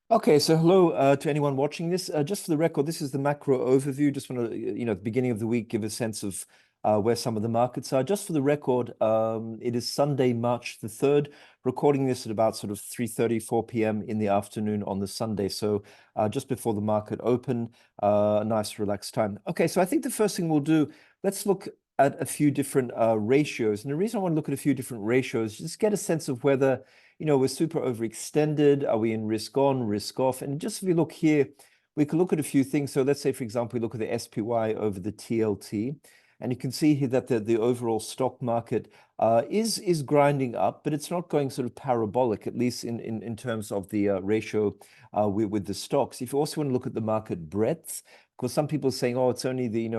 Okay, so hello to anyone watching this. Just for the record, this is the macro overview. Just want to, at the beginning of the week, give a sense of where some of the markets are. Just for the record, it is Sunday, March the 3rd, recording this at about sort of 3:30, 4 p.m. in the afternoon on the Sunday. So just before the market open, a nice relaxed time. Okay, so I think the first thing we'll do, let's look at a few different ratios. And the reason I want to look at a few different ratios is just get a sense of whether we're super overextended. Are we in risk on, risk off? And just if you look here, we can look at a few things. So let's say, for example, we look at the SPY over the TLT, and you can see here that the overall stock market is grinding up, but it's not going sort of parabolic, at least in terms of the ratio with the stocks. If you also want to look at the market breadth, because some people are saying, oh, it's only the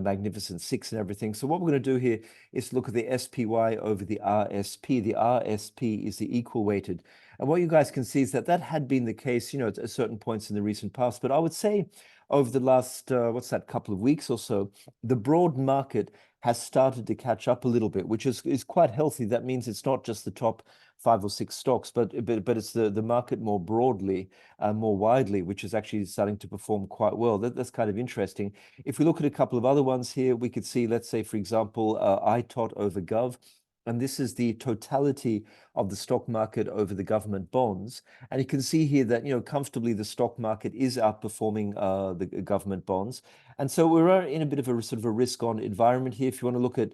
Magnificent Six and everything. So what we're going to do here is look at the SPY over the RSP. The RSP is the equal weighted. And what you guys can see is that had been the case, at certain points in the recent past. But I would say over the last, couple of weeks or so, the broad market has started to catch up a little bit, which is quite healthy. That means it's not just the top 5 or 6 stocks, but it's the market more broadly, more widely, which is actually starting to perform quite well. That's kind of interesting. If we look at a couple of other ones here, we could see, let's say, for example, ITOT over Gov. And this is the totality of the stock market over the government bonds. And you can see here that, comfortably the stock market is outperforming the government bonds. And so we're in a bit of a sort of a risk-on environment here. If you want to look at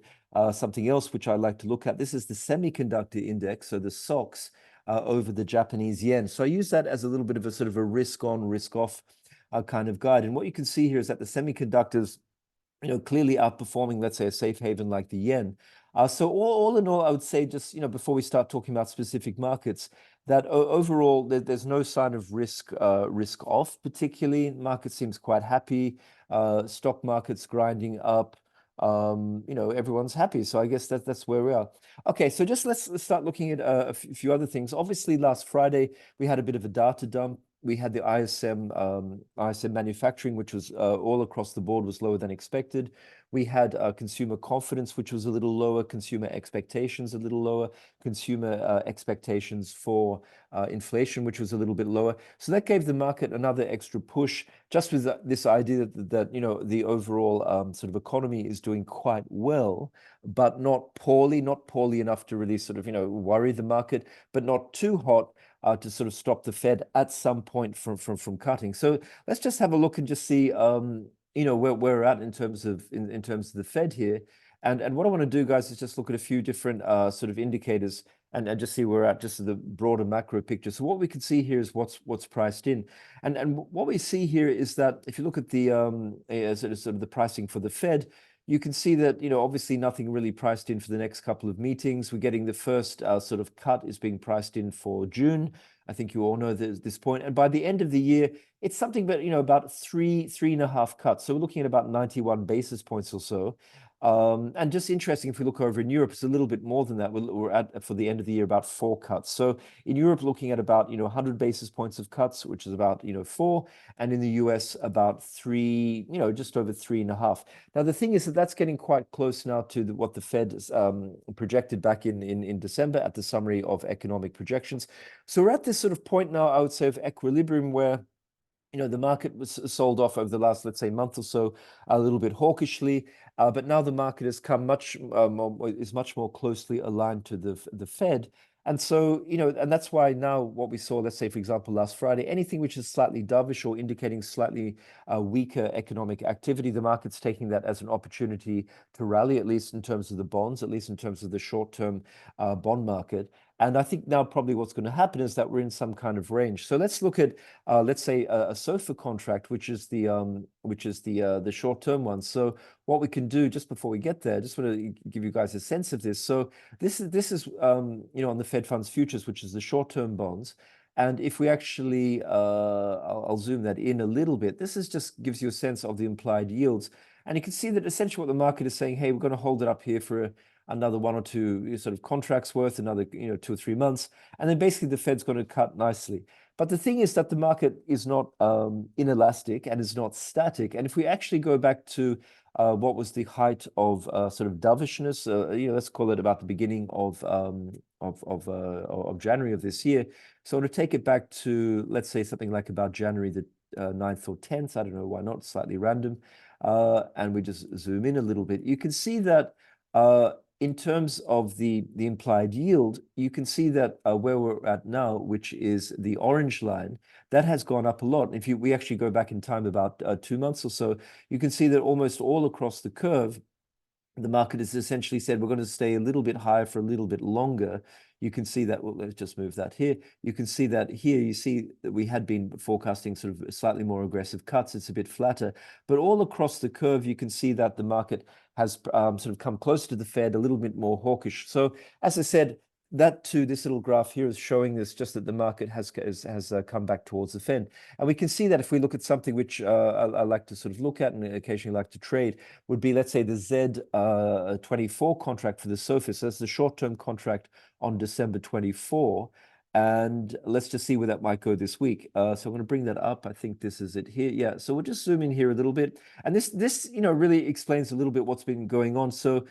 something else, which I like to look at, this is the semiconductor index, so the SOX over the Japanese yen. So I use that as a little bit of a sort of a risk-on, risk-off kind of guide. And what you can see here is that the semiconductors, clearly outperforming, let's say, a safe haven like the yen. So all in all, I would say just, before we start talking about specific markets, that overall there's no sign of risk off particularly. Market seems quite happy. Stock market's grinding up. Everyone's happy. So I guess that's where we are. Okay, so just let's start looking at a few other things. Obviously, last Friday we had a bit of a data dump. We had the ISM manufacturing, which was all across the board was lower than expected. We had consumer confidence, which was a little lower, consumer expectations a little lower, consumer expectations for inflation, which was a little bit lower. So that gave the market another extra push, just with this idea that the overall sort of economy is doing quite well, but not poorly enough to really sort of worry the market, but not too hot to sort of stop the Fed at some point from cutting. So let's just have a look and just see where we're at in terms of the Fed here. And what I want to do, guys, is just look at a few different sort of indicators and just see where we're at, just the broader macro picture. So what we can see here is what's priced in. And what we see here is that if you look at the sort of the pricing for the Fed, you can see that, obviously nothing really priced in for the next couple of meetings. We're getting the first sort of cut is being priced in for June. I think you all know this point. And by the end of the year, it's something but, about three and a half cuts. So we're looking at about 91 basis points or so. And just interesting, if we look over in Europe, it's a little bit more than that. We're at, for the end of the year, about 4 cuts. So in Europe, looking at about, 100 basis points of cuts, which is about, 4. And in the US, about 3, just over 3.5. Now, the thing is that's getting quite close now to what the Fed projected back in December at the summary of economic projections. So we're at this sort of point now, I would say, of equilibrium where the market was sold off over the last, let's say, month or so, a little bit hawkishly, but now the market has come is much more closely aligned to the Fed. And so, and that's why now what we saw, let's say, for example, last Friday, anything which is slightly dovish or indicating slightly weaker economic activity, the market's taking that as an opportunity to rally, at least in terms of the bonds, at least in terms of the short-term bond market. And I think now probably what's going to happen is that we're in some kind of range. So let's look at, let's say, a SOFR contract, which is the short-term one. So what we can do just before we get there, just want to give you guys a sense of this. So this is on the Fed funds futures, which is the short-term bonds. And if we actually, I'll zoom that in a little bit. This is just gives you a sense of the implied yields. And you can see that essentially what the market is saying, hey, we're going to hold it up here for another 1 or 2 sort of contracts worth, another 2 or 3 months, and then basically the Fed's going to cut nicely. But the thing is that the market is not inelastic and is not static. And if we actually go back to what was the height of sort of dovishness, let's call it about the beginning of of January of this year. So to take it back to, let's say, something like about January the 9th or 10th, I don't know why not, slightly random, and we just zoom in a little bit, you can see that in terms of the implied yield, you can see that where we're at now, which is the orange line, that has gone up a lot. If we actually go back in time about 2 months or so, you can see that almost all across the curve, the market has essentially said we're going to stay a little bit higher for a little bit longer. You can see that, well, let's just move that here. You can see that here, you see that we had been forecasting sort of slightly more aggressive cuts. It's a bit flatter, but all across the curve, you can see that the market has sort of come closer to the Fed, a little bit more hawkish. So as I said, that too, this little graph here is showing this, just that the market has come back towards the Fed. And we can see that if we look at something which I like to sort of look at and occasionally like to trade, would be, let's say, the Z24 contract for the SOFR. So that's the short-term contract on December 24. And let's just see where that might go this week. So I'm going to bring that up. I think this is it here. Yeah, so we'll just zoom in here a little bit. And this really explains a little bit what's been going on. So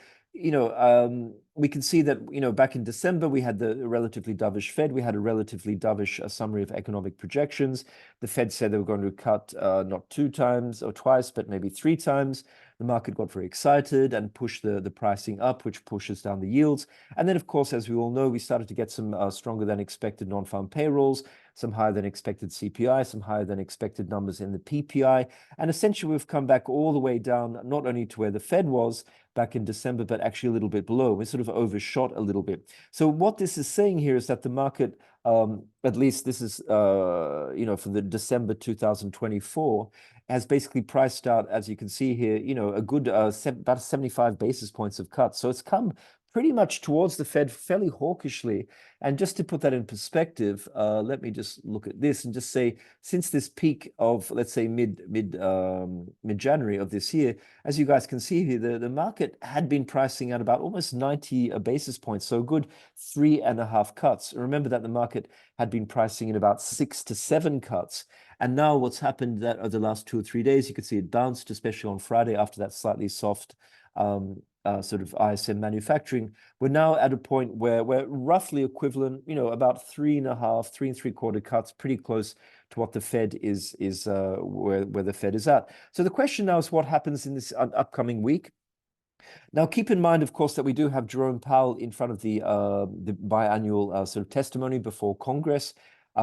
we can see that, back in December, we had the relatively dovish Fed. We had a relatively dovish summary of economic projections. The Fed said they were going to cut not 2 times or twice, but maybe 3 times. The market got very excited and pushed the pricing up, which pushes down the yields. And then, of course, as we all know, we started to get some stronger than expected non-farm payrolls, some higher than expected CPI, some higher than expected numbers in the PPI. And essentially, we've come back all the way down, not only to where the Fed was back in December, but actually a little bit below. We sort of overshot a little bit. So what this is saying here is that the market, at least this is, for the December 2024, has basically priced out, as you can see here, a good about 75 basis points of cuts. So it's come pretty much towards the Fed fairly hawkishly. And just to put that in perspective, let me just look at this and just say, since this peak of, let's say, mid-January of this year, as you guys can see here, the market had been pricing at about almost 90 basis points, so a good 3.5 cuts. Remember that the market had been pricing in about 6 to 7 cuts. And now what's happened that over the last 2 or 3 days, you could see it bounced, especially on Friday after that slightly soft sort of ISM manufacturing. We're now at a point where we're roughly equivalent, about 3.5, 3.75 cuts, pretty close to what the Fed is where the Fed is at. So the question now is what happens in this upcoming week. Now, keep in mind, of course, that we do have Jerome Powell in front of the biannual sort of testimony before Congress.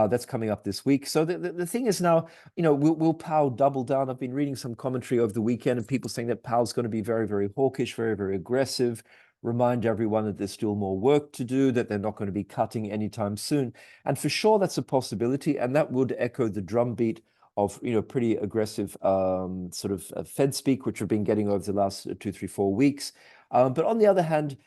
That's coming up this week. So the thing is now, will Powell double down? I've been reading some commentary over the weekend of people saying that Powell's going to be very, very hawkish, very, very aggressive, remind everyone that there's still more work to do, that they're not going to be cutting anytime soon. And for sure, that's a possibility. And that would echo the drumbeat of, pretty aggressive sort of Fed speak, which we've been getting over the last 2, 3, 4 weeks. But on the other hand,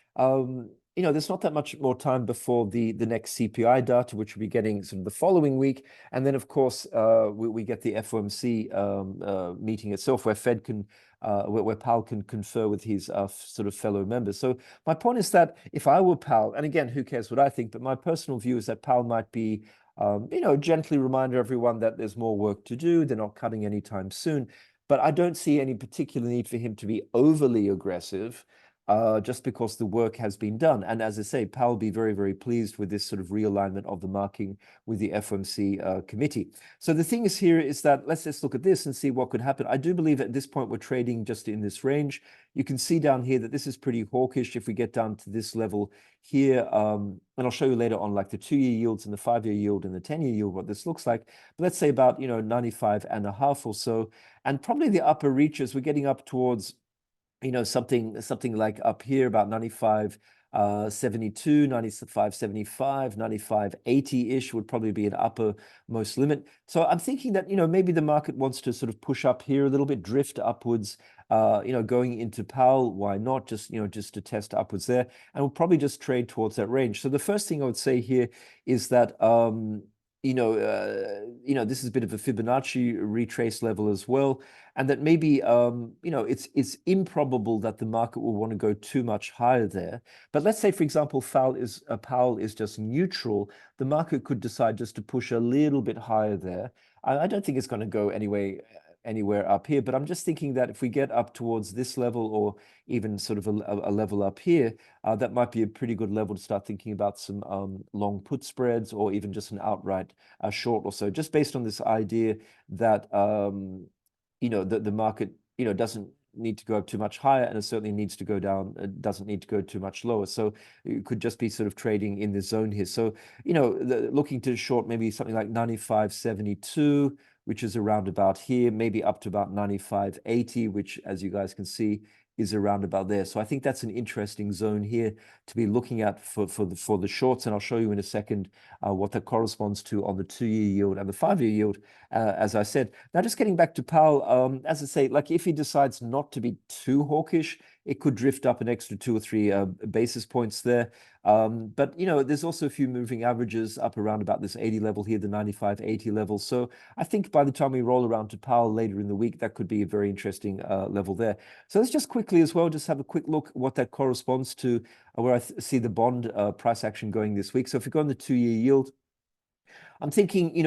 there's not that much more time before the next CPI data, which we'll be getting sort of the following week. And then, of course, we get the FOMC meeting itself, where where Powell can confer with his sort of fellow members. So my point is that if I were Powell, and again, who cares what I think, but my personal view is that Powell might be, gently remind everyone that there's more work to do. They're not cutting anytime soon. But I don't see any particular need for him to be overly aggressive, just because the work has been done. And as I say, Powell will be very, very pleased with this sort of realignment of the marking with the FOMC committee. So the thing is here is that let's just look at this and see what could happen. I do believe at this point we're trading just in this range. You can see down here that this is pretty hawkish if we get down to this level here. And I'll show you later on like the 2-year yields and the 5-year yield and the 10-year yield, what this looks like. But let's say about, 95.5 or so. And probably the upper reaches, we're getting up towards something like up here about 95, 72, 95, 75, 95, 80-ish would probably be an uppermost limit. So I'm thinking that, maybe the market wants to sort of push up here a little bit, drift upwards, going into Powell. Why not? Just to test upwards there. And we'll probably just trade towards that range. So the first thing I would say here is that, this is a bit of a Fibonacci retrace level as well, and that maybe, it's improbable that the market will want to go too much higher there. But let's say, for example, Powell is just neutral. The market could decide just to push a little bit higher there. I don't think it's going to go anywhere up here. But I'm just thinking that if we get up towards this level or even sort of a level up here, that might be a pretty good level to start thinking about some long put spreads or even just an outright short or so, just based on this idea that the market doesn't need to go up too much higher, and it certainly needs to go down. It doesn't need to go too much lower. So it could just be sort of trading in this zone here. So looking to short maybe something like 95.72, which is around about here, maybe up to about 95.80, which, as you guys can see, is around about there. So I think that's an interesting zone here to be looking at for the shorts, and I'll show you in a second what that corresponds to on the 2-year yield and the 5-year yield, as I said. Now, just getting back to Powell, as I say, like if he decides not to be too hawkish, it could drift up an extra 2 or 3 basis points there. But there's also a few moving averages up around about this 80 level here, the 95.80 level. So I think by the time we roll around to Powell later in the week, that could be a very interesting level there. So let's just quickly as well, just have a quick look what that corresponds to, where I see the bond price action going this week. So if we go on the 2-year yield, I'm thinking,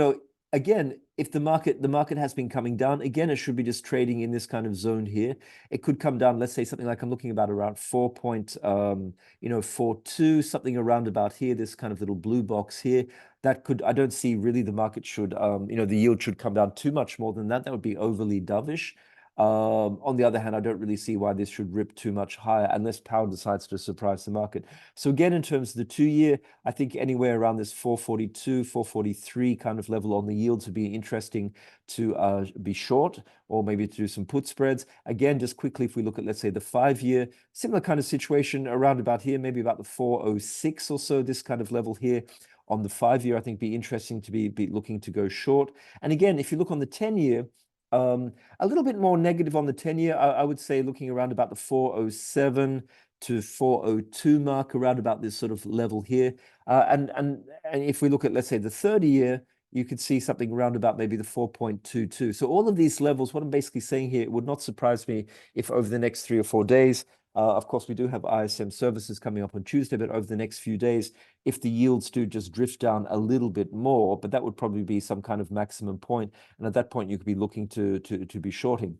again, if the market has been coming down, again, it should be just trading in this kind of zone here. It could come down, let's say something like I'm looking about around 4.42, something around about here, this kind of little blue box here. That could, I don't see really the market should, the yield should come down too much more than that. That would be overly dovish. On the other hand, I don't really see why this should rip too much higher unless Powell decides to surprise the market. So again, in terms of the 2-year, I think anywhere around this 442, 443 kind of level on the yields would be interesting to be short, or maybe to do some put spreads. Again, just quickly, if we look at, let's say, the 5-year, similar kind of situation around about here, maybe about the 406 or so, this kind of level here. On the 5-year, I think be interesting to be looking to go short. And again, if you look on the 10-year, a little bit more negative on the 10-year. I would say looking around about the 407 to 402 mark, around about this sort of level here. And if we look at, let's say, the 30-year, you could see something around about maybe the 4.22. So all of these levels, what I'm basically saying here, it would not surprise me if over the next 3 or 4 days, of course, we do have ISM services coming up on Tuesday, but over the next few days, if the yields do just drift down a little bit more, but that would probably be some kind of maximum point. And at that point, you could be looking to be shorting.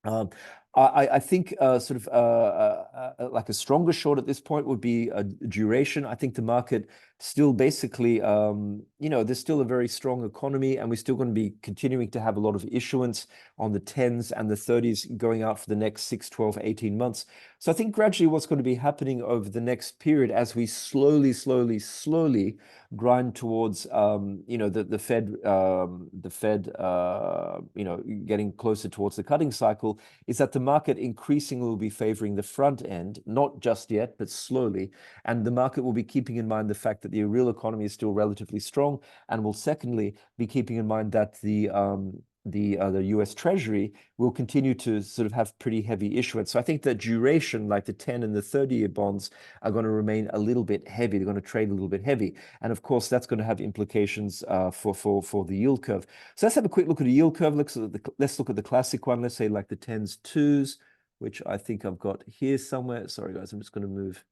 I think sort of like a stronger short at this point would be a duration. I think the market still basically, there's still a very strong economy, and we're still going to be continuing to have a lot of issuance on the 10s and the 30s going out for the next 6, 12, 18 months. So I think gradually what's going to be happening over the next period as we slowly grind towards, the Fed, getting closer towards the cutting cycle, is that the market increasingly will be favoring the front end, not just yet, but slowly. And the market will be keeping in mind the fact that the real economy is still relatively strong, and will secondly be keeping in mind that the US Treasury will continue to sort of have pretty heavy issuance. So I think that duration, like the 10 and the 30-year bonds, are going to remain a little bit heavy. They're going to trade a little bit heavy. And of course, that's going to have implications for the yield curve. So let's have a quick look at the yield curve. Let's look at the classic one. Let's say like the 10s, 2s, which I think I've got here somewhere. Sorry, guys, I'm just going to move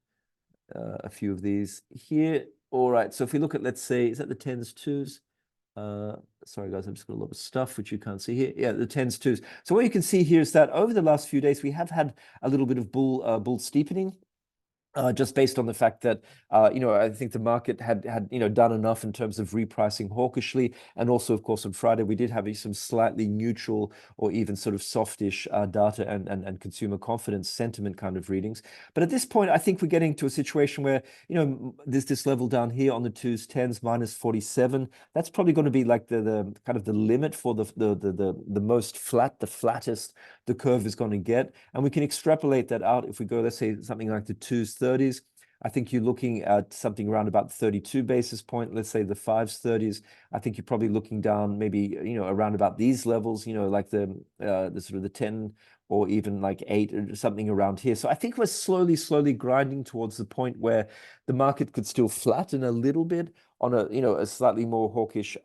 a few of these here. All right. So if we look at, let's say, is that the 10s, 2s? Sorry, guys, I've just got a lot of stuff which you can't see here. Yeah, the 10s, 2s. So what you can see here is that over the last few days, we have had a little bit of bull steepening. Just based on the fact that, I think the market had done enough in terms of repricing hawkishly. And also, of course, on Friday, we did have some slightly neutral or even sort of softish data and consumer confidence sentiment kind of readings. But at this point, I think we're getting to a situation where, there's this level down here on the 2s, 10s, minus 47. That's probably going to be like the kind of the limit for the most flat, the flattest the curve is going to get. And we can extrapolate that out. If we go, let's say something like the 2s, 30s, I think you're looking at something around about 32 basis point. Let's say the 5s, 30s, I think you're probably looking down maybe, around about these levels, like the sort of the 10 or even like 8 or something around here. So I think we're slowly grinding towards the point where the market could still flatten a little bit on a slightly more hawkish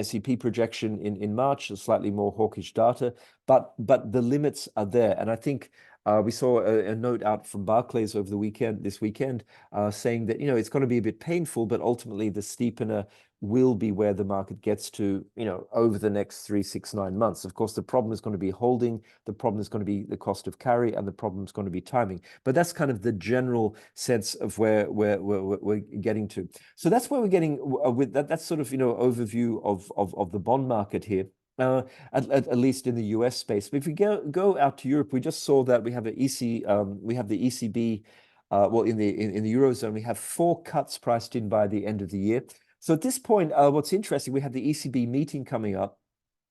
SEP projection in March, a slightly more hawkish data, but the limits are there. And I think We saw a note out from Barclays over this weekend, saying that, it's going to be a bit painful, but ultimately the steepener will be where the market gets to, over the next 3, 6, 9 months. Of course, the problem is going to be holding, the problem is going to be the cost of carry, and the problem is going to be timing. But that's kind of the general sense of where we're getting to. So that's where we're getting with that. That's sort of, overview of the bond market here. At least in the US space. But if we go out to Europe, we just saw that we have the ECB, well, in the Eurozone, we have 4 cuts priced in by the end of the year. So at this point, what's interesting, we have the ECB meeting coming up,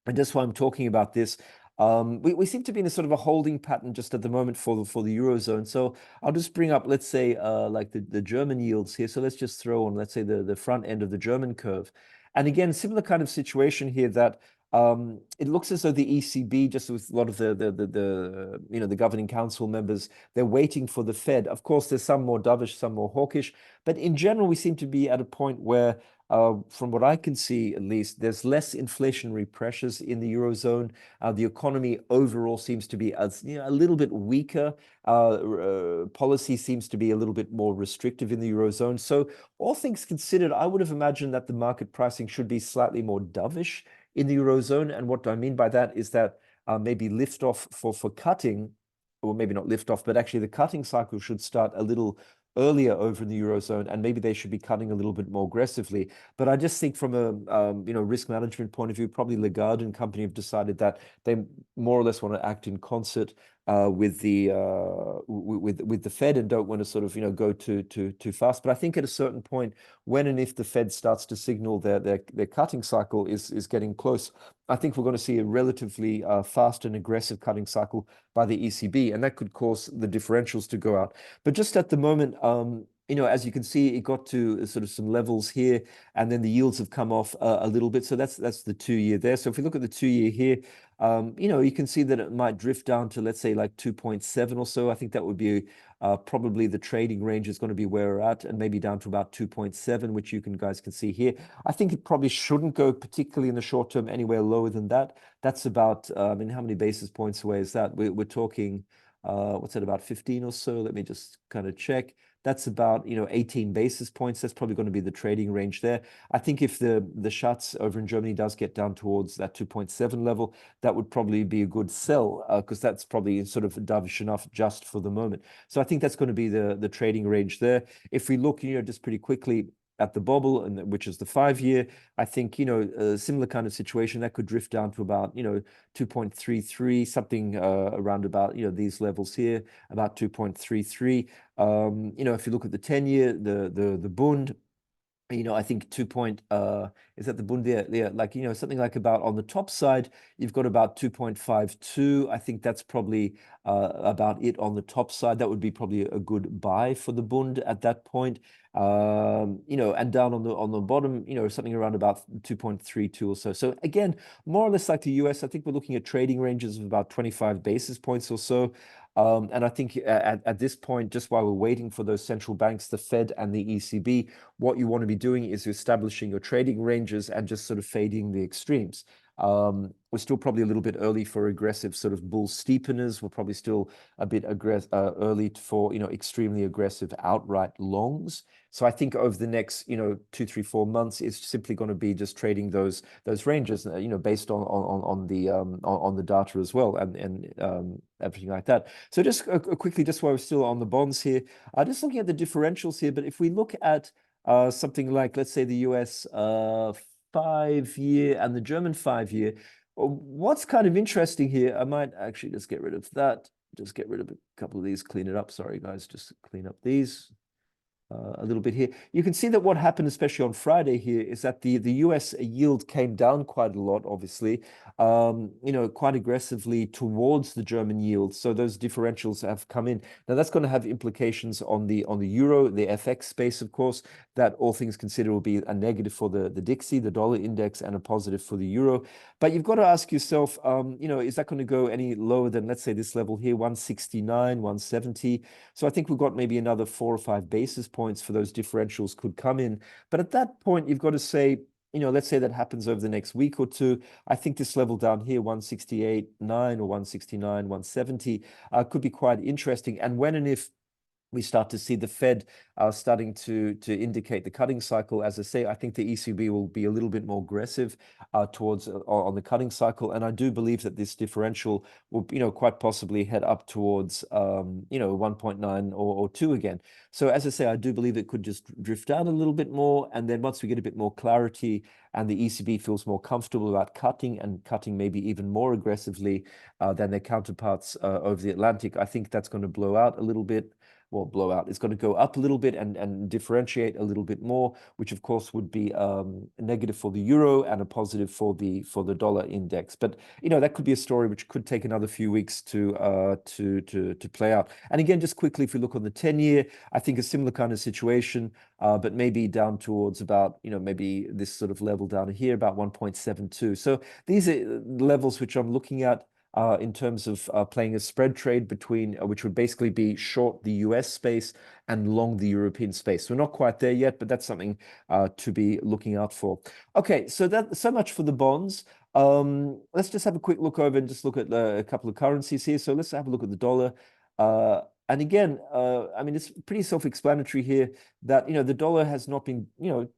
and that's why I'm talking about this. We seem to be in a sort of a holding pattern just at the moment for the Eurozone. So I'll just bring up, let's say, like the German yields here. So let's just throw on, let's say, the front end of the German curve. And again, similar kind of situation here that it looks as though the ECB, just with a lot of the governing council members, they're waiting for the Fed. Of course, there's some more dovish, some more hawkish, but in general, we seem to be at a point where, from what I can see, at least, there's less inflationary pressures in the Eurozone. The economy overall seems to be a little bit weaker. Policy seems to be a little bit more restrictive in the Eurozone. So all things considered, I would have imagined that the market pricing should be slightly more dovish in the Eurozone. And what I mean by that is that maybe lift off for cutting, or maybe not lift off, but actually the cutting cycle should start a little earlier over in the Eurozone, and maybe they should be cutting a little bit more aggressively. But I just think from a risk management point of view, probably Lagarde and company have decided that they more or less want to act in concert with the Fed, and don't want to sort of go too fast. But I think at a certain point, when and if the Fed starts to signal their cutting cycle is getting close, I think we're going to see a relatively fast and aggressive cutting cycle by the ECB, and that could cause the differentials to go out. But just at the moment, as you can see, it got to sort of some levels here, and then the yields have come off a little bit. So that's the 2-year there. So if we look at the 2-year here, you can see that it might drift down to, let's say, like 2.7 or so. I think that would be probably the trading range is going to be where we're at, and maybe down to about 2.7, which you guys can see here. I think it probably shouldn't go, particularly in the short term, anywhere lower than that. That's about, how many basis points away is that? We're talking, what's that, about 15 or so? Let me just kind of check. That's about 18 basis points. That's probably going to be the trading range there. I think if the Schatz over in Germany does get down towards that 2.7 level, that would probably be a good sell, because that's probably sort of dovish enough just for the moment. So I think that's going to be the trading range there. If we look, just pretty quickly at the bobble, and which is the 5-year, I think a similar kind of situation that could drift down to about 2.33, something around about these levels here, about 2.33. If you look at the 10-year, the Bund, I think is that the Bund there? Yeah, like, something like about on the top side, you've got about 2.52. I think that's probably about it on the top side. That would be probably a good buy for the Bund at that point. And down on the bottom, something around about 2.32 or so. So again, more or less like the US, I think we're looking at trading ranges of about 25 basis points or so. And I think at this point, just while we're waiting for those central banks, the Fed and the ECB, what you want to be doing is establishing your trading ranges and just sort of fading the extremes. We're still probably a little bit early for aggressive sort of bull steepeners. We're probably still a bit early for extremely aggressive outright longs. So I think over the next 2, 3, 4 months, it's simply going to be just trading those ranges, based on the data as well, and everything like that. So just quickly, just while we're still on the bonds here, just looking at the differentials here. But if we look at something like, let's say, the US 5-year and the German 5-year, what's kind of interesting here, I might actually just get rid of that. Just get rid of a couple of these, clean it up. Sorry, guys, just clean up these a little bit here. You can see that what happened, especially on Friday here, is that the US yield came down quite a lot, obviously, quite aggressively towards the German yield. So those differentials have come in. Now that's going to have implications on the euro, the FX space, of course, that all things considered will be a negative for the DXY, the dollar index, and a positive for the euro. But you've got to ask yourself, is that going to go any lower than, let's say, this level here, 169, 170? So I think we've got maybe another 4 or 5 basis points for those differentials could come in. But at that point, you've got to say, let's say that happens over the next week or two. I think this level down here, 168.9 or 169, 170, could be quite interesting. And when and if we start to see the Fed starting to indicate the cutting cycle, as I say, I think the ECB will be a little bit more aggressive towards on the cutting cycle, and I do believe that this differential will, quite possibly head up towards 1.9 or 2 again. So as I say, I do believe it could just drift down a little bit more, and then once we get a bit more clarity and the ECB feels more comfortable about cutting and cutting maybe even more aggressively than their counterparts over the Atlantic, I think that's going to blow out a little bit. Well, blow out. It's going to go up a little bit and differentiate a little bit more, which of course would be negative for the euro and a positive for the dollar index. But that could be a story which could take another few weeks to play out. And again, just quickly, if we look on the 10-year, I think a similar kind of situation, but maybe down towards about maybe this sort of level down here, about 1.72. So these are levels which I'm looking at in terms of playing a spread trade between, which would basically be short the US space and long the European space. We're not quite there yet, but that's something to be looking out for. Okay, so much for the bonds. Let's just have a quick look over and just look at a couple of currencies here. So let's have a look at the dollar. And again, I mean, it's pretty self-explanatory here that, the dollar has not been,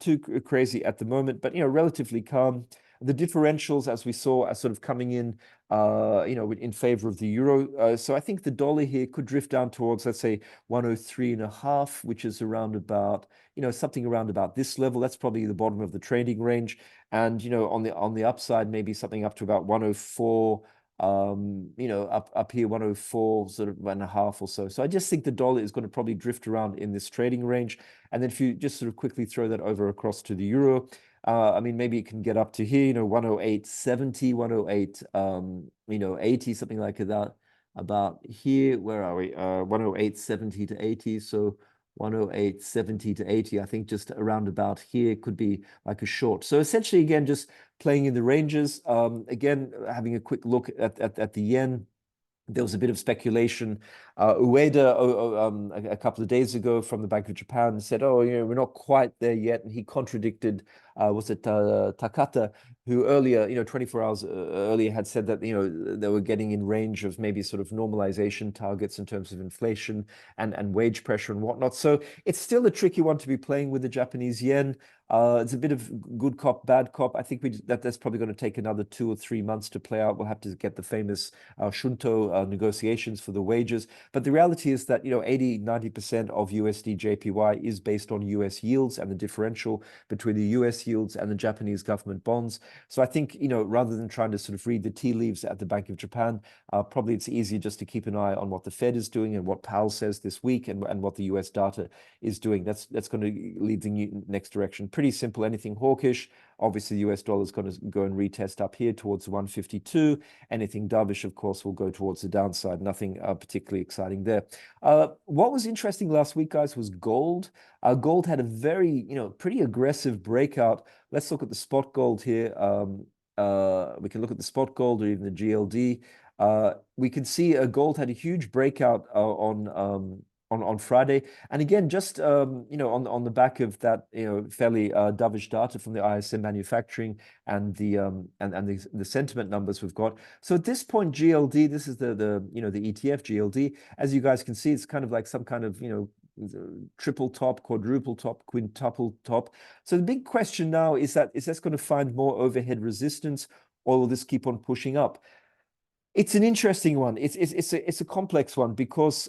too crazy at the moment, but, relatively calm. The differentials, as we saw, are sort of coming in, in favor of the euro. So I think the dollar here could drift down towards, let's say, 103.5, which is around about, something around about this level. That's probably the bottom of the trading range. And, on the upside, maybe something up to about 104. Up here 104 sort of and a half or so. So I just think the dollar is going to probably drift around in this trading range. And then if you just sort of quickly throw that over across to the euro, I mean, maybe it can get up to here, 108.70, 108, 80, something like that. About here, where are we? 108.70 to 80. So 108.70 to 80, I think just around about here could be like a short. So essentially, again, just playing in the ranges. Again, having a quick look at the yen. There was a bit of speculation. Ueda, a couple of days ago from the Bank of Japan said, oh, we're not quite there yet. And he contradicted, was it Takata, who earlier, 24 hours earlier had said that, they were getting in range of maybe sort of normalization targets in terms of inflation and wage pressure and whatnot. So it's still a tricky one to be playing with the Japanese yen. It's a bit of good cop, bad cop. I think that's probably going to take another 2 or 3 months to play out. We'll have to get the famous Shunto negotiations for the wages. But the reality is that, 80-90% of USD JPY is based on US yields and the differential between the US yields and the Japanese government bonds. So I think, rather than trying to sort of read the tea leaves at the Bank of Japan, probably it's easier just to keep an eye on what the Fed is doing and what Powell says this week and what the US data is doing. That's going to lead the next direction. Pretty simple. Anything hawkish, obviously the US dollar is going to go and retest up here towards 152. Anything dovish, of course, will go towards the downside. Nothing particularly exciting there. What was interesting last week, guys, was gold. Gold had a very, pretty aggressive breakout. Let's look at the spot gold here. We can look at the spot gold or even the GLD. We can see gold had a huge breakout on Friday, and again, just on the back of that fairly dovish data from the ISM manufacturing and the sentiment numbers we've got. So at this point, GLD, this is the ETF GLD. As you guys can see, it's kind of like some kind of triple top, quadruple top, quintuple top. So the big question now is this going to find more overhead resistance, or will this keep on pushing up? It's an interesting one. It's a complex one because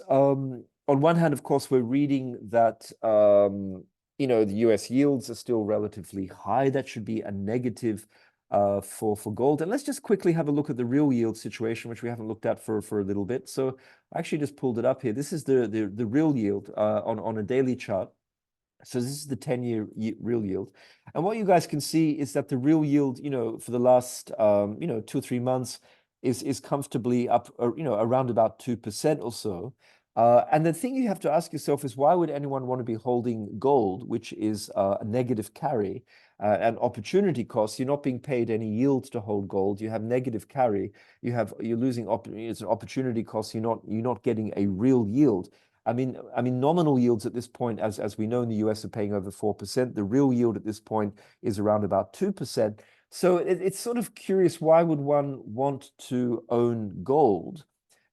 on one hand, of course, we're reading that the US yields are still relatively high. That should be a negative for gold. And let's just quickly have a look at the real yield situation, which we haven't looked at for a little bit. So I actually just pulled it up here. This is the real yield on a daily chart. So this is the 10-year real yield. And what you guys can see is that the real yield, for the last 2 or 3 months is comfortably up, around about 2% or so. And the thing you have to ask yourself is, why would anyone want to be holding gold, which is a negative carry, an opportunity cost? You're not being paid any yield to hold gold. You have negative carry. You're losing it's an opportunity cost. You're not getting a real yield. I mean, nominal yields at this point, as we know in the US, are paying over 4%. The real yield at this point is around about 2%. So it's sort of curious, why would one want to own gold?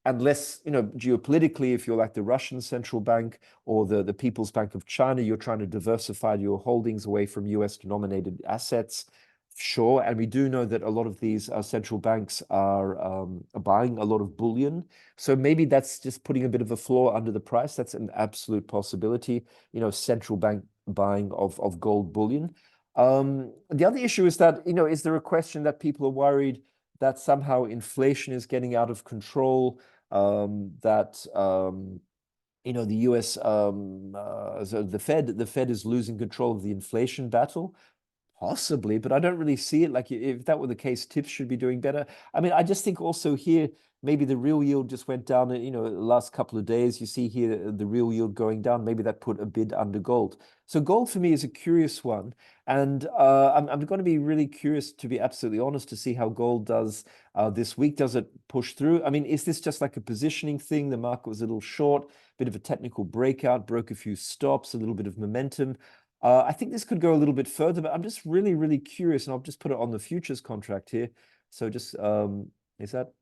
Unless, you know, geopolitically, if you're like the Russian central bank or the People's Bank of China, you're trying to diversify your holdings away from US denominated assets. Sure. And we do know that a lot of these central banks are buying a lot of bullion. So maybe that's just putting a bit of a floor under the price. That's an absolute possibility, you know, central bank buying of gold bullion. The other issue is that, you know, is there a question that people are worried that somehow inflation is getting out of control, that you know, the US, so the Fed is losing control of the inflation battle? Possibly, but I don't really see it. Like, if that were the case, tips should be doing better. I mean, I just think also here, maybe the real yield just went down, you know, the last couple of days. You see here the real yield going down. Maybe that put a bid under gold. So gold for me is a curious one. And I'm going to be really curious, to be absolutely honest, to see how gold does this week. Does it push through? I mean, is this just like a positioning thing? The market was a little short, bit of a technical breakout, broke a few stops, a little bit of momentum. I think this could go a little bit further, but I'm just really, really curious, and I'll just put it on the futures contract here. So just, is that,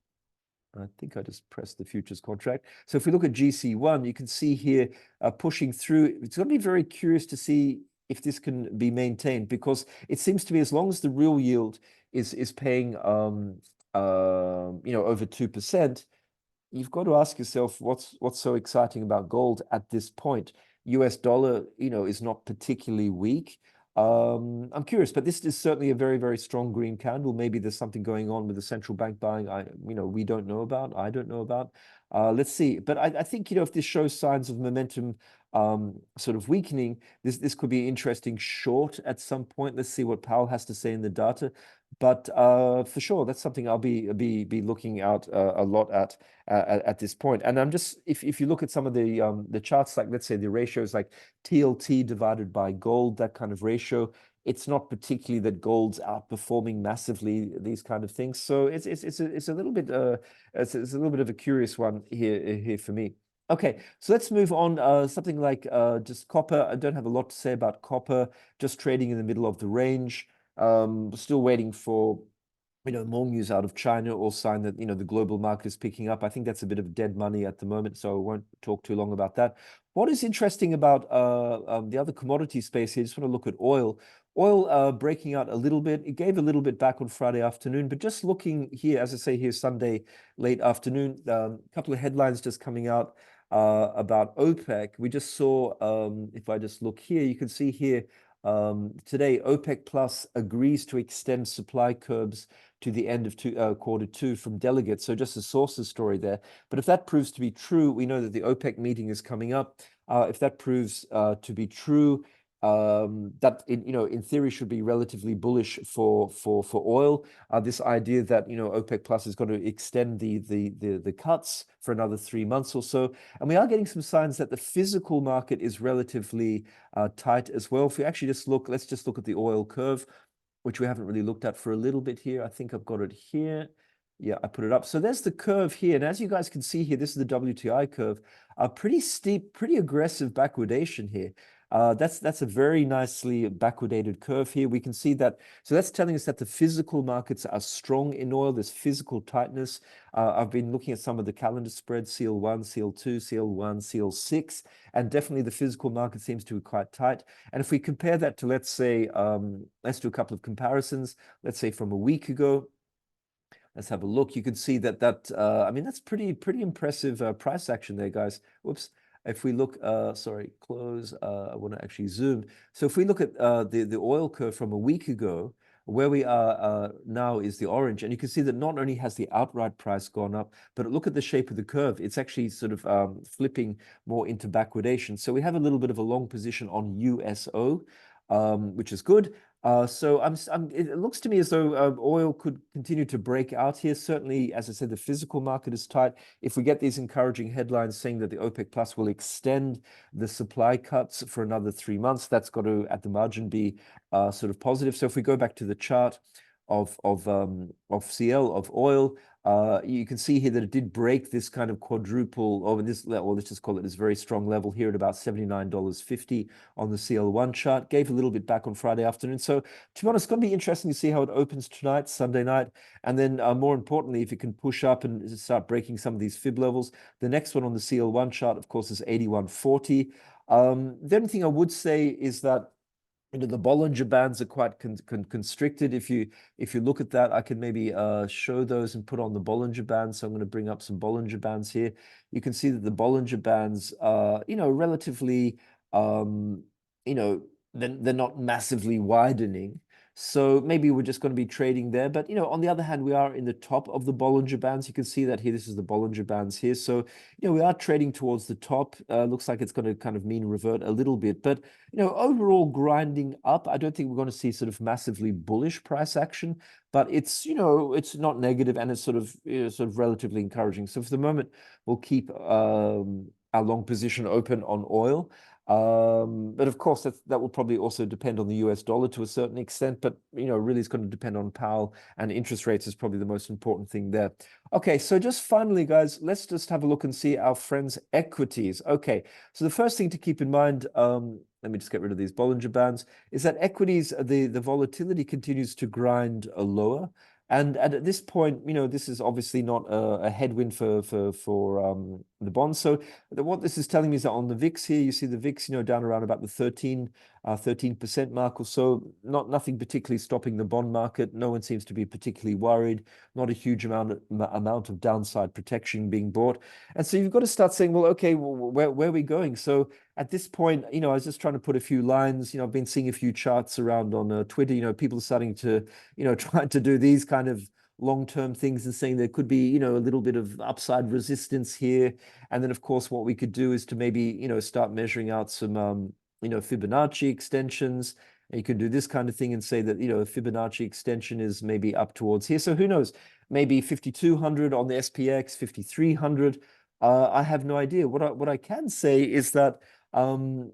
I think I just pressed the futures contract. So if we look at GC1, you can see here pushing through. It's going to be very curious to see if this can be maintained, because it seems to me as long as the real yield is paying, you know, over 2%, you've got to ask yourself, what's so exciting about gold at this point? US dollar, you know, is not particularly weak. I'm curious, but this is certainly a very, very strong green candle. Maybe there's something going on with the central bank buying, you know, we don't know about, I don't know about. Let's see. But I think, you know, if this shows signs of momentum sort of weakening, this could be interesting short at some point. Let's see what Powell has to say in the data. But for sure, that's something I'll be looking out a lot at this point. And I'm just, if you look at some of the charts, like let's say the ratios like TLT divided by gold, that kind of ratio, it's not particularly that gold's outperforming massively, these kind of things. So it's a little bit it's a little bit of a curious one here for me. Okay, so let's move on. Something like just copper. I don't have a lot to say about copper, just trading in the middle of the range. Still waiting for, you know, more news out of China, or sign that, you know, the global market is picking up. I think that's a bit of dead money at the moment, so I won't talk too long about that. What is interesting about the other commodity space here, just want to look at oil. Oil breaking out a little bit. It gave a little bit back on Friday afternoon, but just looking here, as I say here, Sunday late afternoon, a couple of headlines just coming out about OPEC. We just saw, if I just look here, you can see here, today, OPEC Plus agrees to extend supply curbs to the end of Q2 from delegates. So just a sources story there. But if that proves to be true, we know that the OPEC meeting is coming up. If that proves to be true, that you know, in theory should be relatively bullish for oil. This idea that, you know, OPEC Plus is going to extend the cuts for another 3 months or so, and we are getting some signs that the physical market is relatively tight as well. If we actually just look, let's just look at the oil curve, which we haven't really looked at for a little bit here. I think I've got it here. Yeah, I put it up. So there's the curve here. And as you guys can see here, this is the WTI curve. A pretty steep, pretty aggressive backwardation here. That's a very nicely backwardated curve here. We can see that. So that's telling us that the physical markets are strong in oil. There's physical tightness. I've been looking at some of the calendar spreads, CL1, CL2, CL1, CL6, and definitely the physical market seems to be quite tight. And if we compare that to, let's say, let's do a couple of comparisons. Let's say from a week ago. Let's have a look. You can see that I mean, that's pretty impressive price action there, guys. Whoops. If we look, sorry, close. I want to actually zoom. So if we look at the oil curve from a week ago, where we are now is the orange, and you can see that not only has the outright price gone up, but look at the shape of the curve. It's actually sort of flipping more into backwardation. So we have a little bit of a long position on USO, which is good. So it looks to me as though oil could continue to break out here. Certainly, as I said, the physical market is tight. If we get these encouraging headlines saying that the OPEC Plus will extend the supply cuts for another 3 months, that's got to, at the margin, be sort of positive. So if we go back to the chart of CL, of oil, You can see here that it did break this kind of quadruple over this level. Let's just call it this very strong level here at about $79.50 on the CL1 chart. Gave a little bit back on Friday afternoon. So to be honest, it's going to be interesting to see how it opens tonight, Sunday night. And then more importantly, if it can push up and start breaking some of these fib levels. The next one on the CL1 chart, of course, is 81.40. The only thing I would say is that the Bollinger Bands are quite constricted. If you look at that, I can maybe show those and put on the Bollinger Bands. So I'm going to bring up some Bollinger Bands here. You can see that the Bollinger Bands are, relatively, they're not massively widening. So maybe we're just going to be trading there. But, on the other hand, we are in the top of the Bollinger Bands. You can see that here. This is the Bollinger Bands here. So, we are trading towards the top. Looks like it's going to kind of mean revert a little bit. But, overall grinding up, I don't think we're going to see sort of massively bullish price action. But it's, it's not negative and it's sort of relatively encouraging. So for the moment, we'll keep our long position open on oil. But of course, that will probably also depend on the US dollar to a certain extent. But, really it's going to depend on Powell, and interest rates is probably the most important thing there. Okay, so just finally, guys, let's just have a look and see our friends' equities. Okay, so the first thing to keep in mind, let me just get rid of these Bollinger Bands, is that equities, the volatility continues to grind lower. And at this point, this is obviously not a headwind for the bonds. So what this is telling me is that on the VIX here, you see the VIX, down around about the 13% mark or so. Nothing particularly stopping the bond market. No one seems to be particularly worried. Not a huge amount of downside protection being bought. And so you've got to start saying, well, okay, where are we going? So at this point, I was just trying to put a few lines. I've been seeing a few charts around on Twitter. People are starting to, try to do these kind of long-term things and saying there could be, a little bit of upside resistance here. And then, of course, what we could do is to maybe, start measuring out some, Fibonacci extensions. And you could do this kind of thing and say that, a Fibonacci extension is maybe up towards here. So who knows? Maybe 5,200 on the SPX, 5,300. I have no idea. What I can say is that, like,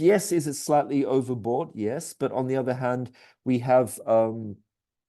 yes, is it slightly overbought? Yes. But on the other hand, we have,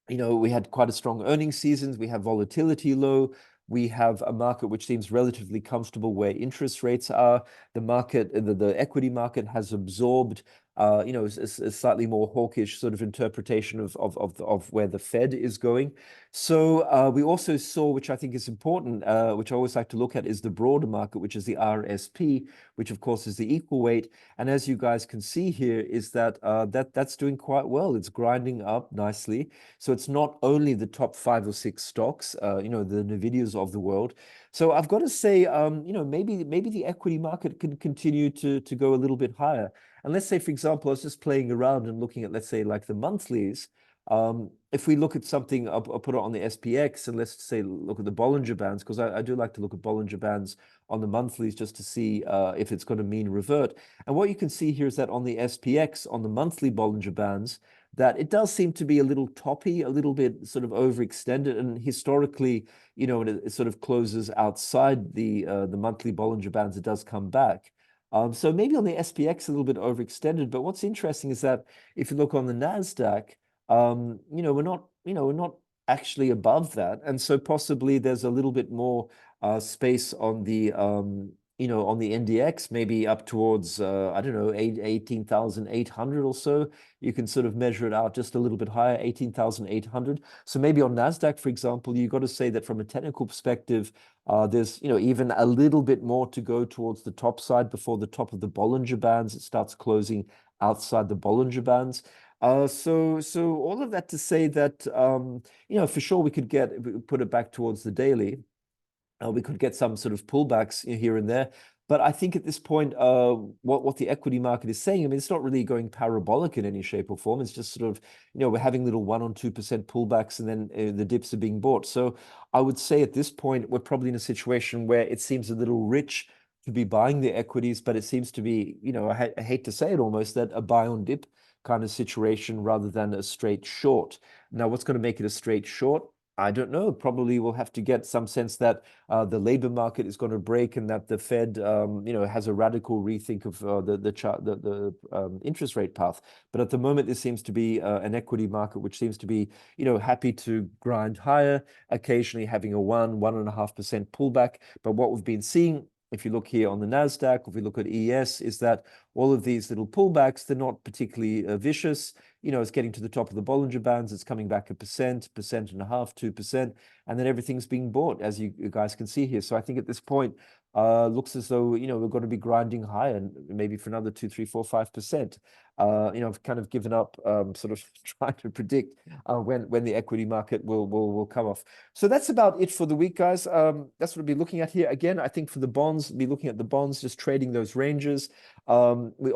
we had quite a strong earnings season. We have volatility low. We have a market which seems relatively comfortable where interest rates are. The market, the equity market has absorbed, a slightly more hawkish sort of interpretation of where the Fed is going. So we also saw, which I think is important, which I always like to look at, is the broader market, which is the RSP, which of course is the equal weight. And as you guys can see here, is that that's doing quite well. It's grinding up nicely. So it's not only the top 5 or 6 stocks, the Nvidias of the world. So I've got to say, maybe the equity market can continue to go a little bit higher. And let's say, for example, I was just playing around and looking at, let's say, like the monthlies. If we look at something, I'll put it on the SPX, and let's say look at the Bollinger Bands, because I do like to look at Bollinger Bands on the monthlies just to see if it's going to mean revert. And what you can see here is that on the SPX, on the monthly Bollinger Bands, that it does seem to be a little toppy, a little bit sort of overextended, and historically, it sort of closes outside the monthly Bollinger Bands. It does come back. So maybe on the SPX a little bit overextended. But what's interesting is that if you look on the Nasdaq, we're not actually above that, and so possibly there's a little bit more space on the on the NDX, maybe up towards I don't know, 18,800 or so. You can sort of measure it out just a little bit higher, 18,800. So maybe on Nasdaq, for example, you've got to say that from a technical perspective, there's even a little bit more to go towards the top side before the top of the Bollinger Bands. It starts closing outside the Bollinger Bands. So all of that to say that for sure we could put it back towards the daily. We could get some sort of pullbacks here and there. But I think at this point, what the equity market is saying, I mean, it's not really going parabolic in any shape or form. It's just sort of, we're having little 1 or 2% pullbacks, and then the dips are being bought. So I would say at this point, we're probably in a situation where it seems a little rich to be buying the equities, but it seems to be, I hate to say it almost, that a buy on dip kind of situation rather than a straight short. Now, what's going to make it a straight short? I don't know. Probably we'll have to get some sense that the labor market is going to break and that the Fed, has a radical rethink of the interest rate path. But at the moment, there seems to be an equity market which seems to be, happy to grind higher, occasionally having a 1.5% pullback. But what we've been seeing, if you look here on the Nasdaq, if we look at ES, is that all of these little pullbacks, they're not particularly vicious. It's getting to the top of the Bollinger Bands. It's coming back 1%, 1.5%, 2%, and then everything's being bought, as you guys can see here. So I think at this point, looks as though, we're going to be grinding higher, maybe for another 2, 3, 4, 5%. I've kind of given up sort of trying to predict when the equity market will come off. So that's about it for the week, guys. That's what we'll be looking at here. Again, I think for the bonds, be looking at the bonds, just trading those ranges. We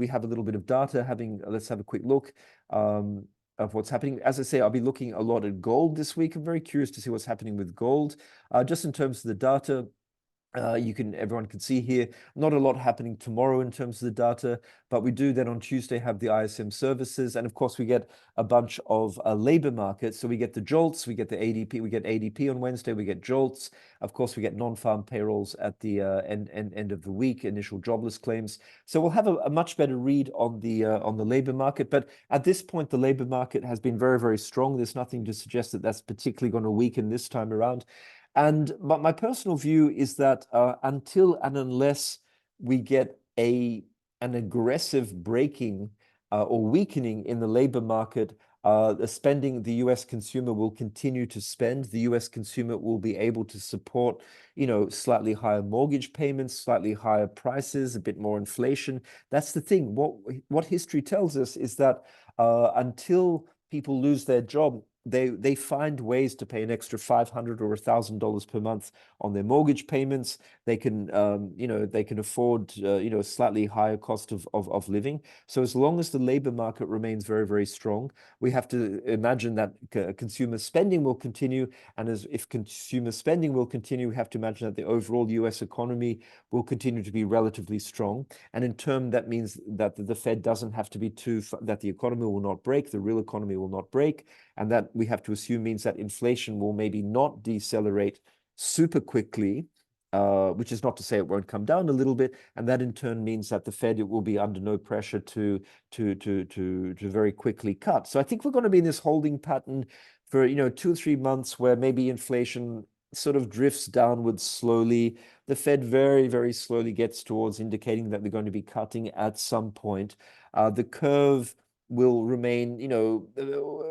have a little bit of data. Let's have a quick look of what's happening. As I say, I'll be looking a lot at gold this week. I'm very curious to see what's happening with gold. Just in terms of the data, everyone can see here, not a lot happening tomorrow in terms of the data, but we do then on Tuesday have the ISM services. And of course, we get a bunch of labor markets. So we get the JOLTS, we get the ADP, we get ADP on Wednesday, we get JOLTS. Of course, we get non-farm payrolls at the end of the week, initial jobless claims. So we'll have a much better read on the labor market. But at this point, the labor market has been very, very strong. There's nothing to suggest that that's particularly going to weaken this time around. And my personal view is that until and unless we get an aggressive breaking or weakening in the labor market, the U.S. consumer will continue to spend. The U.S. consumer will be able to support, slightly higher mortgage payments, slightly higher prices, a bit more inflation. That's the thing. What history tells us is that until people lose their job, they find ways to pay an extra $500 or $1,000 per month on their mortgage payments. They can, they can afford, a slightly higher cost of living. So as long as the labor market remains very, very strong, we have to imagine that consumer spending will continue. And if consumer spending will continue, we have to imagine that the overall U.S. economy will continue to be relatively strong. And in turn, that means that the Fed doesn't have to be that the economy will not break, the real economy will not break. And that we have to assume means that inflation will maybe not decelerate super quickly, which is not to say it won't come down a little bit. And that in turn means that the Fed will be under no pressure to very quickly cut. So I think we're going to be in this holding pattern for 2 or 3 months where maybe inflation sort of drifts downwards slowly. The Fed very, very slowly gets towards indicating that they're going to be cutting at some point. The curve will remain,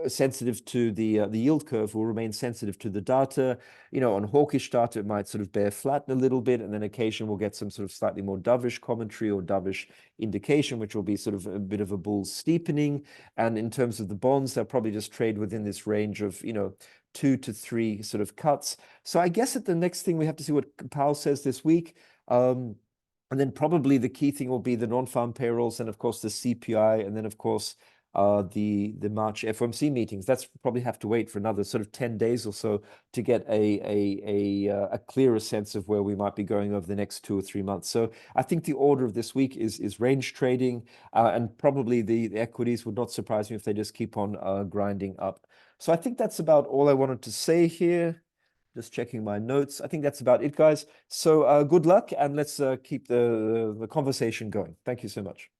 sensitive to the yield curve will remain sensitive to the data. On hawkish data, it might sort of bear flatten a little bit, and then occasionally we'll get some sort of slightly more dovish commentary or dovish indication, which will be sort of a bit of a bull steepening. And in terms of the bonds, they'll probably just trade within this range of, 2 to 3 sort of cuts. So I guess at the next thing, we have to see what Powell says this week. And then probably the key thing will be the non-farm payrolls and, of course, the CPI, and then, of course, the March FOMC meetings. That's probably have to wait for another sort of 10 days or so to get a clearer sense of where we might be going over the next 2 or 3 months. So I think the order of this week is range trading, and probably the equities would not surprise me if they just keep on grinding up. So I think that's about all I wanted to say here. Just checking my notes. I think that's about it, guys. So good luck, and let's keep the conversation going. Thank you so much.